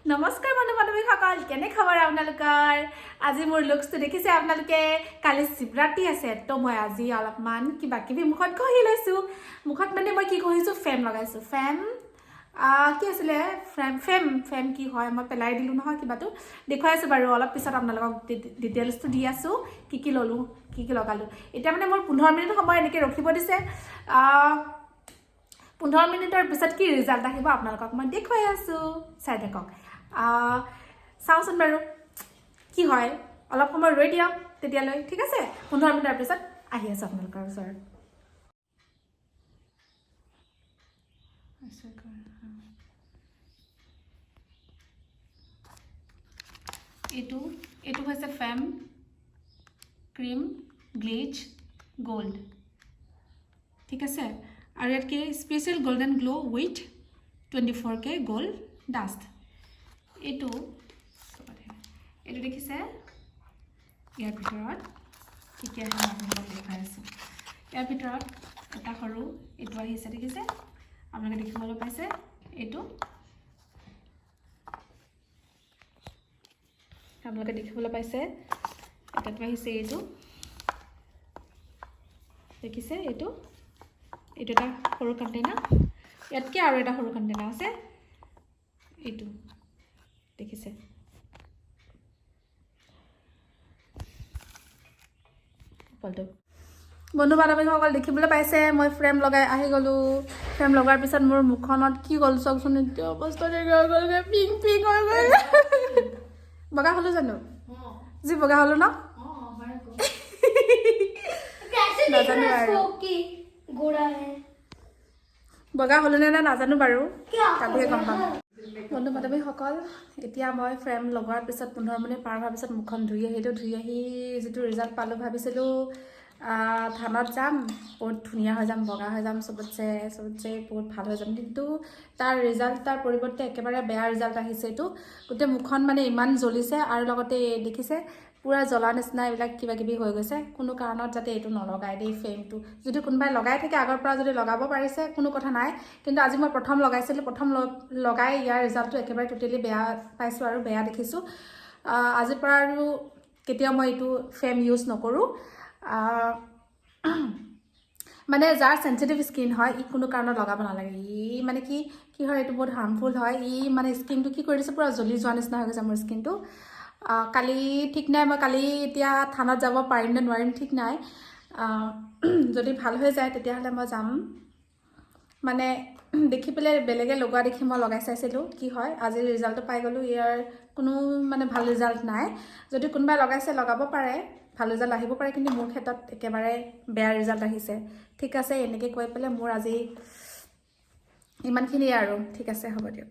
নমস্কাৰ বন্ধু বান্ধৱীসকল, কেনে খবৰ আপোনালোকৰ? আজি মোৰ লুকছটো দেখিছে আপোনালোকে। কালি শিৱৰাত্ৰি আছে, তো মই আজি অলপমান কিবা কিবি মুখত ঘঁহি লৈছোঁ। মুখত মানে মই কি ঘঁহিছোঁ, ফেম লগাইছোঁ। ফেম কি আছিলে, ফেম কি হয় মই পেলাই দিলোঁ নহয়, কিবাটো দেখুৱাই আছোঁ বাৰু। অলপ পিছত আপোনালোকক ডিটেইলছটো দি আছোঁ, কি ল'লোঁ, কি লগালোঁ। এতিয়া মানে মোৰ 15 মিনিট সময় এনেকৈ ৰখিব দিছে। 15 মিনিটৰ পিছত কি ৰিজাল্ট আহিব আপোনালোকক মই দেখুৱাই আছোঁ, চাই থাকক। চাওঁচোন বাৰু কি হয়, অলপ সময় ৰৈ দিয়ক তেতিয়ালৈ, ঠিক আছে। 15 মিনিটৰ পিছত আহি আছোঁ আপোনালোকৰ ওচৰত। এইটো হৈছে ফেম ক্ৰীম গ্লিচ গোল্ড, ঠিক আছে। আৰু ইয়াতকৈ special golden glow' with 24K gold dust. এইটো দেখিছে, ইয়াৰ ভিতৰত কি আহে মই আপোনালোকক দেখাই আছোঁ। ইয়াৰ ভিতৰত এটা সৰু এইটো আহিছে, দেখিছে, আপোনালোকে দেখিবলৈ পাইছে। আপোনালোকে দেখিবলৈ পাইছে, এটাটো আহিছে, এইটো দেখিছে। এইটো এটা সৰু কণ্টেইনাৰ, ইয়াতকৈ আৰু এটা সৰু কণ্টেইনাৰ আছে, এইটো দেখিছে। বন্ধু বান্ধৱীসকল দেখিবলৈ পাইছে, মই ফ্ৰেম লগাই আহি গ'লোঁ। ফ্ৰেম লগাৰ পিছত মোৰ মুখখনত কি গ'ল চাওকচোন, এতিয়া অৱস্থা গ'লগৈ, পিংক হৈ গ'ল। বগা হ'লোঁ জানো? যি বগা হ'লোঁ ন? নাজানো আৰু বগা হ'লোঁ নে নাজানো বাৰু, কালিহে গম পাম। বন্ধু বান্ধৱীসকল, এতিয়া মই ফ্ৰেম লগোৱাৰ পিছত 15 মিনিট পাৰ হোৱাৰ পিছত মুখখন ধুই আহিলোঁ। ধুই আহি যিটো ৰিজাল্ট পালোঁ, ভাবিছিলোঁ থানত যাম, বহুত ধুনীয়া হৈ যাম, বগা হৈ যাম, চবতছে বহুত ভাল হৈ যাম। কিন্তু তাৰ পৰিৱৰ্তে একেবাৰে বেয়া ৰিজাল্ট আহিছে। এইটো গোটেই মুখখন মানে ইমান জ্বলিছে, আৰু লগতে দেখিছে পূৰা জ্বলা নিচিনা এইবিলাক কিবা কিবি হৈ গৈছে। কোনো কাৰণত যাতে এইটো নলগায় দেই, ফ্ৰেমটো। যদি কোনোবাই লগাই থাকে আগৰ পৰা, যদি লগাব পাৰিছে কোনো কথা নাই, কিন্তু আজি মই প্ৰথম লগাইছিলোঁ। প্ৰথম লগাই ইয়াৰ ৰিজাল্টটো একেবাৰে টোটেলি বেয়া পাইছোঁ আৰু বেয়া দেখিছোঁ। আজিৰ পৰা আৰু কেতিয়াও মই এইটো ফ্ৰেম ইউজ নকৰোঁ। মানে যাৰ চেঞ্চিটিভ স্কিন হয়, ই কোনো কাৰণত লগাব নালাগে। মানে কি হয়, এইটো বহুত হাৰ্মফুল হয়। মানে স্কিনটো কি কৰি দিছে, পূৰা জ্বলি যোৱা নিচিনা হৈ গৈছে মোৰ স্কিনটো। কালি ঠিক নাই, মই কালি এতিয়া থানাত যাব পাৰিম নে নোৱাৰিম ঠিক নাই। যদি ভাল হৈ যায় তেতিয়াহ'লে মই যাম। মানে দেখি পেলাই বেলেগে লগোৱা দেখি মই লগাই চাইছিলোঁ কি হয়। আজি ৰিজাল্টটো পাই গ'লোঁ, ইয়াৰ কোনো মানে ভাল ৰিজাল্ট নাই। যদি কোনোবাই লগাইছে লগাব পাৰে, ভাল ৰিজাল্ট আহিব পাৰে, কিন্তু মোৰ ক্ষেত্ৰত একেবাৰে বেয়া ৰিজাল্ট আহিছে, ঠিক আছে। এনেকৈ কৈ পেলাই মোৰ আজি ইমানখিনিয়ে আৰু, ঠিক আছে, হ'ব দিয়ক।